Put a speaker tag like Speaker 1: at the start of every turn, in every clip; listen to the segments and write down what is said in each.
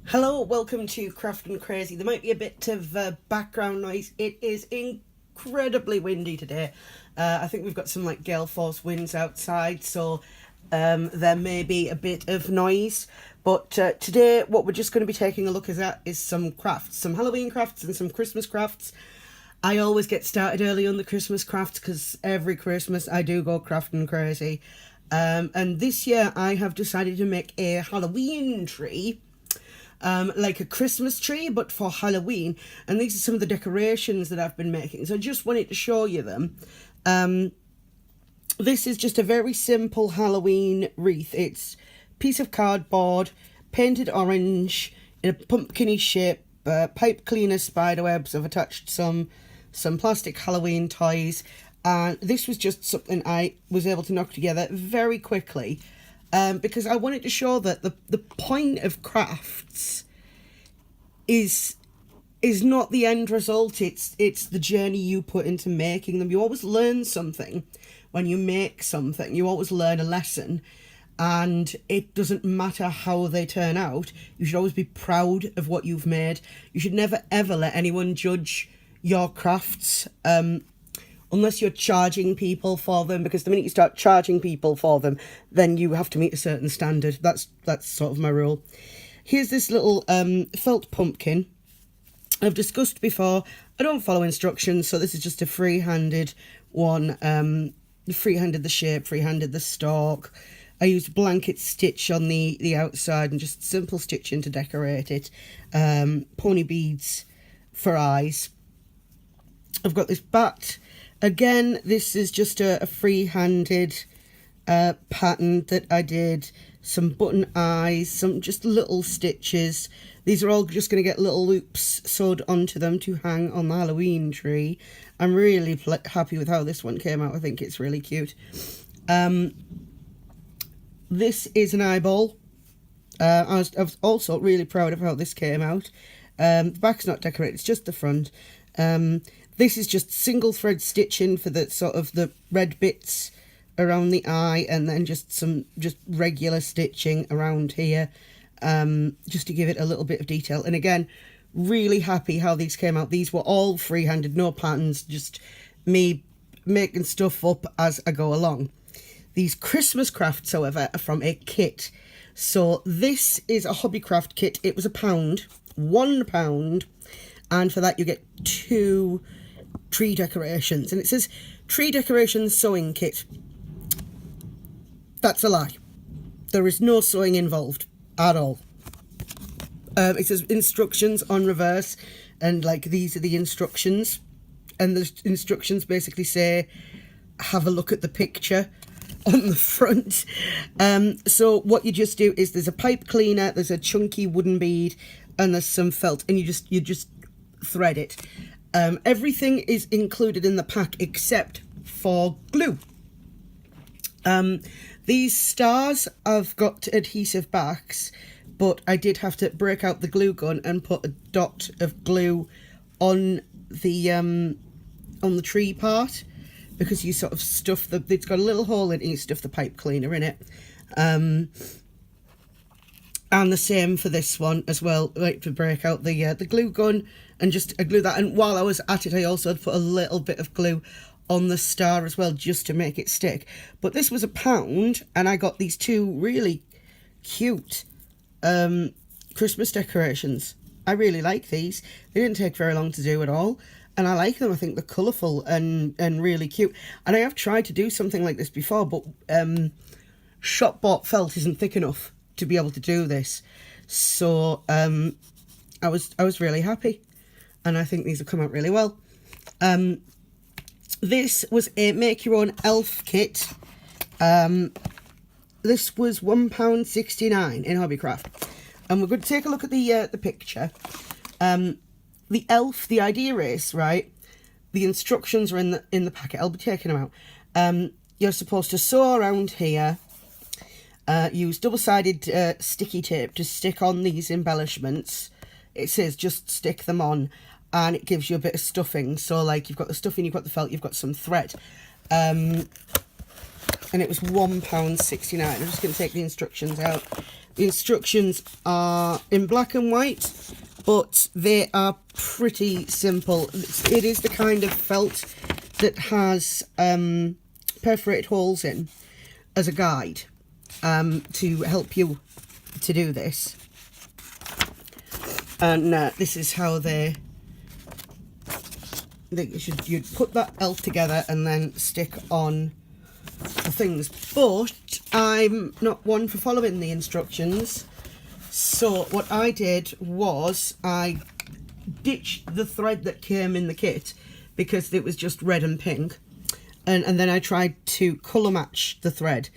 Speaker 1: Hello, welcome to Craft and Crazy. There might be a bit of background noise. It is incredibly windy today. I think we've got some like gale force winds outside, so there may be a bit of noise. But today, what we're just going to be taking a look at is some crafts, some Halloween crafts and some Christmas crafts. I always get started early on the Christmas crafts because every Christmas I do go crafting crazy. And this year I have decided to make a Halloween tree, like a Christmas tree, but for Halloween. And these are some of the decorations that I've been making. So I just wanted to show you them. This is just a very simple Halloween wreath. It's a piece of cardboard, painted orange, in a pumpkin-y shape, pipe cleaner spider webs. I've attached some plastic Halloween toys. And this was just something I was able to knock together very quickly. Because I wanted to show that the point of crafts is not the end result. It's the journey you put into making them. You always learn something when you make something. You always learn a lesson, and it doesn't matter how they turn out. You should always be proud of what you've made. You should never ever let anyone judge your crafts. Unless you're charging people for them, because the minute you start charging people for them, then you have to meet a certain standard. That's sort of my rule. Here's this little felt pumpkin. I've discussed before, I don't follow instructions, so this is just a free-handed one. Free-handed the shape, free-handed the stalk. I used blanket stitch on the outside and just simple stitching to decorate it. Pony beads for eyes. I've got this bat. Again, this is just a free-handed pattern that I did. Some button eyes, some just little stitches. These are all just going to get little loops sewed onto them to hang on the Halloween tree. I'm really happy with how this one came out. I think it's really cute. This is an eyeball. I was also really proud of how this came out. The back's not decorated, it's just the front. This is just single thread stitching for the sort of the red bits around the eye, and then just regular stitching around here, just to give it a little bit of detail. And again, really happy how these came out. These were all free-handed, no patterns, just me making stuff up as I go along. These Christmas crafts, however, are from a kit. So this is a Hobbycraft kit. It was £1, and for that you get 2 tree decorations, and it says tree decorations sewing kit. That's a lie. There is no sewing involved at all. It says instructions on reverse, and like these are the instructions, and the instructions basically say have a look at the picture on the front. So what you just do is there's a pipe cleaner, there's a chunky wooden bead, and there's some felt, and you just thread it. Everything is included in the pack except for glue. These stars have got adhesive backs, but I did have to break out the glue gun and put a dot of glue on the tree part, because you sort of stuff it's got a little hole in it and you stuff the pipe cleaner in it. And the same for this one as well, like to break out the glue gun and just glue that. And while I was at it, I also had put a little bit of glue on the star as well, just to make it stick. But this was £1, and I got these 2 really cute Christmas decorations. I really like these. They didn't take very long to do at all, and I like them. I think they're colourful and really cute. And I have tried to do something like this before, but shop bought felt isn't thick enough to be able to do this. So I was really happy, and I think these have come out really well. This was a make your own elf kit. This was £1.69 in Hobbycraft, and we're going to take a look at the picture. The elf, the idea is, right, the instructions are in the packet. I'll be taking them out. You're supposed to sew around here. Use double-sided sticky tape to stick on these embellishments. It says just stick them on, and it gives you a bit of stuffing. So like you've got the stuffing, you've got the felt, you've got some thread. And it was £1.69. I'm just going to take the instructions out. The instructions are in black and white, but they are pretty simple. It is the kind of felt that has perforated holes in as a guide to help you to do this. And this is how you'd put that elf together and then stick on the things. But I'm not one for following the instructions, so what I did was I ditched the thread that came in the kit because it was just red and pink, and then I tried to colour match the thread,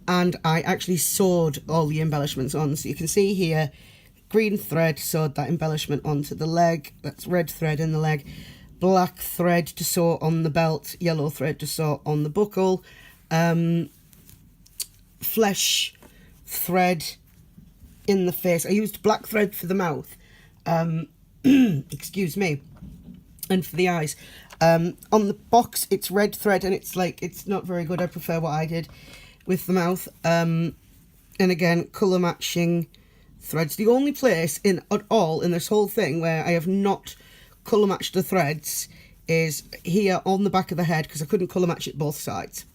Speaker 1: and I actually sewed all the embellishments on. So you can see here, green thread, sewed that embellishment onto the leg, that's red thread in the leg, black thread to sew on the belt, yellow thread to sew on the buckle, flesh thread in the face. I used black thread for the mouth, excuse me, and for the eyes. On the box it's red thread, and it's not very good. I prefer what I did with the mouth. And again, colour matching threads. The only place at all in this whole thing where I have not colour matched the threads is here on the back of the head, because I couldn't colour match it both sides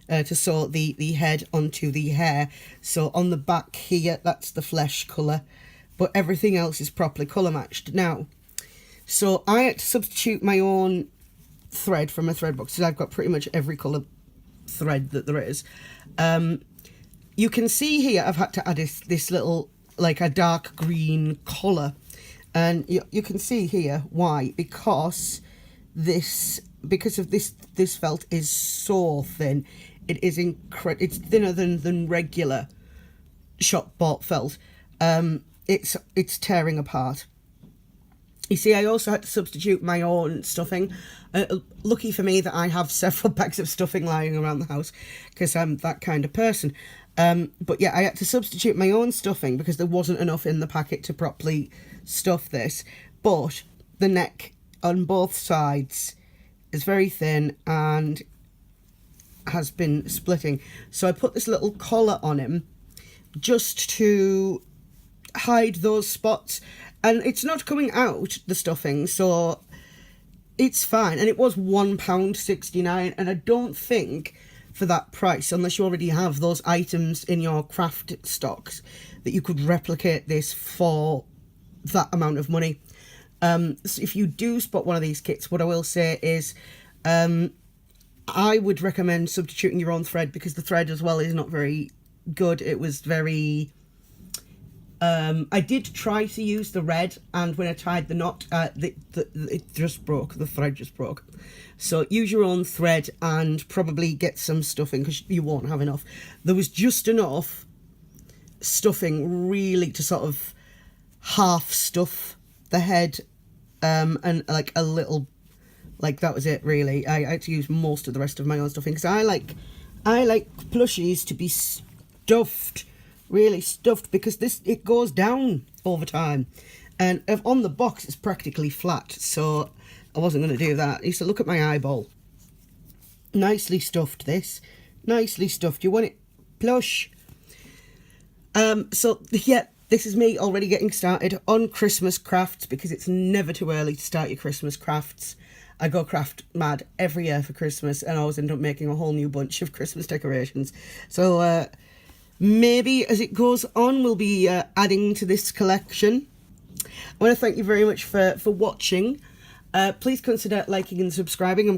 Speaker 1: to sew the head onto the hair. So on the back here, that's the flesh colour, but everything else is properly colour matched. Now, so I had to substitute my own thread from a thread box, because I've got pretty much every colour thread that there is. You can see here I've had to add this little, like a dark green collar, and you can see here why, because of this felt is so thin. It is it's thinner than regular shop bought felt. It's tearing apart. You see, I also had to substitute my own stuffing. Lucky for me that I have several bags of stuffing lying around the house, because I'm that kind of person. But yeah, I had to substitute my own stuffing because there wasn't enough in the packet to properly stuff this. But the neck on both sides is very thin and has been splitting. So I put this little collar on him just to hide those spots, and it's not coming out, the stuffing, so it's fine. And it was £1.69, and I don't think for that price, unless you already have those items in your craft stocks, that you could replicate this for that amount of money. So if you do spot one of these kits, what I will say is I would recommend substituting your own thread, because the thread as well is not very good. It was very... I did try to use the red, and when I tied the knot, it just broke. The thread just broke. So use your own thread and probably get some stuffing, because you won't have enough. There was just enough stuffing really to sort of half stuff the head, and like a little, like that was it really. I had to use most of the rest of my own stuffing, because I like plushies to be stuffed, really stuffed, because it goes down over time, and on the box it's practically flat, so I wasn't going to do that. You said, look at my eyeball, nicely stuffed. This nicely stuffed. You want it plush. So yeah, this is me already getting started on Christmas crafts, because it's never too early to start your Christmas crafts. I go craft mad every year for Christmas, and I always end up making a whole new bunch of Christmas decorations. So maybe as it goes on, we'll be adding to this collection. I want to thank you very much for watching. Please consider liking and subscribing.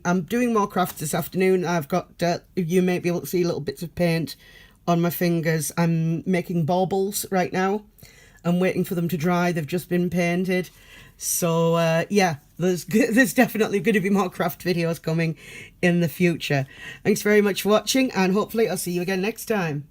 Speaker 1: I'm doing more crafts this afternoon. I've got, you may be able to see little bits of paint on my fingers. I'm making baubles right now. I'm waiting for them to dry. They've just been painted. So yeah, there's definitely going to be more craft videos coming in the future. Thanks very much for watching, and hopefully I'll see you again next time.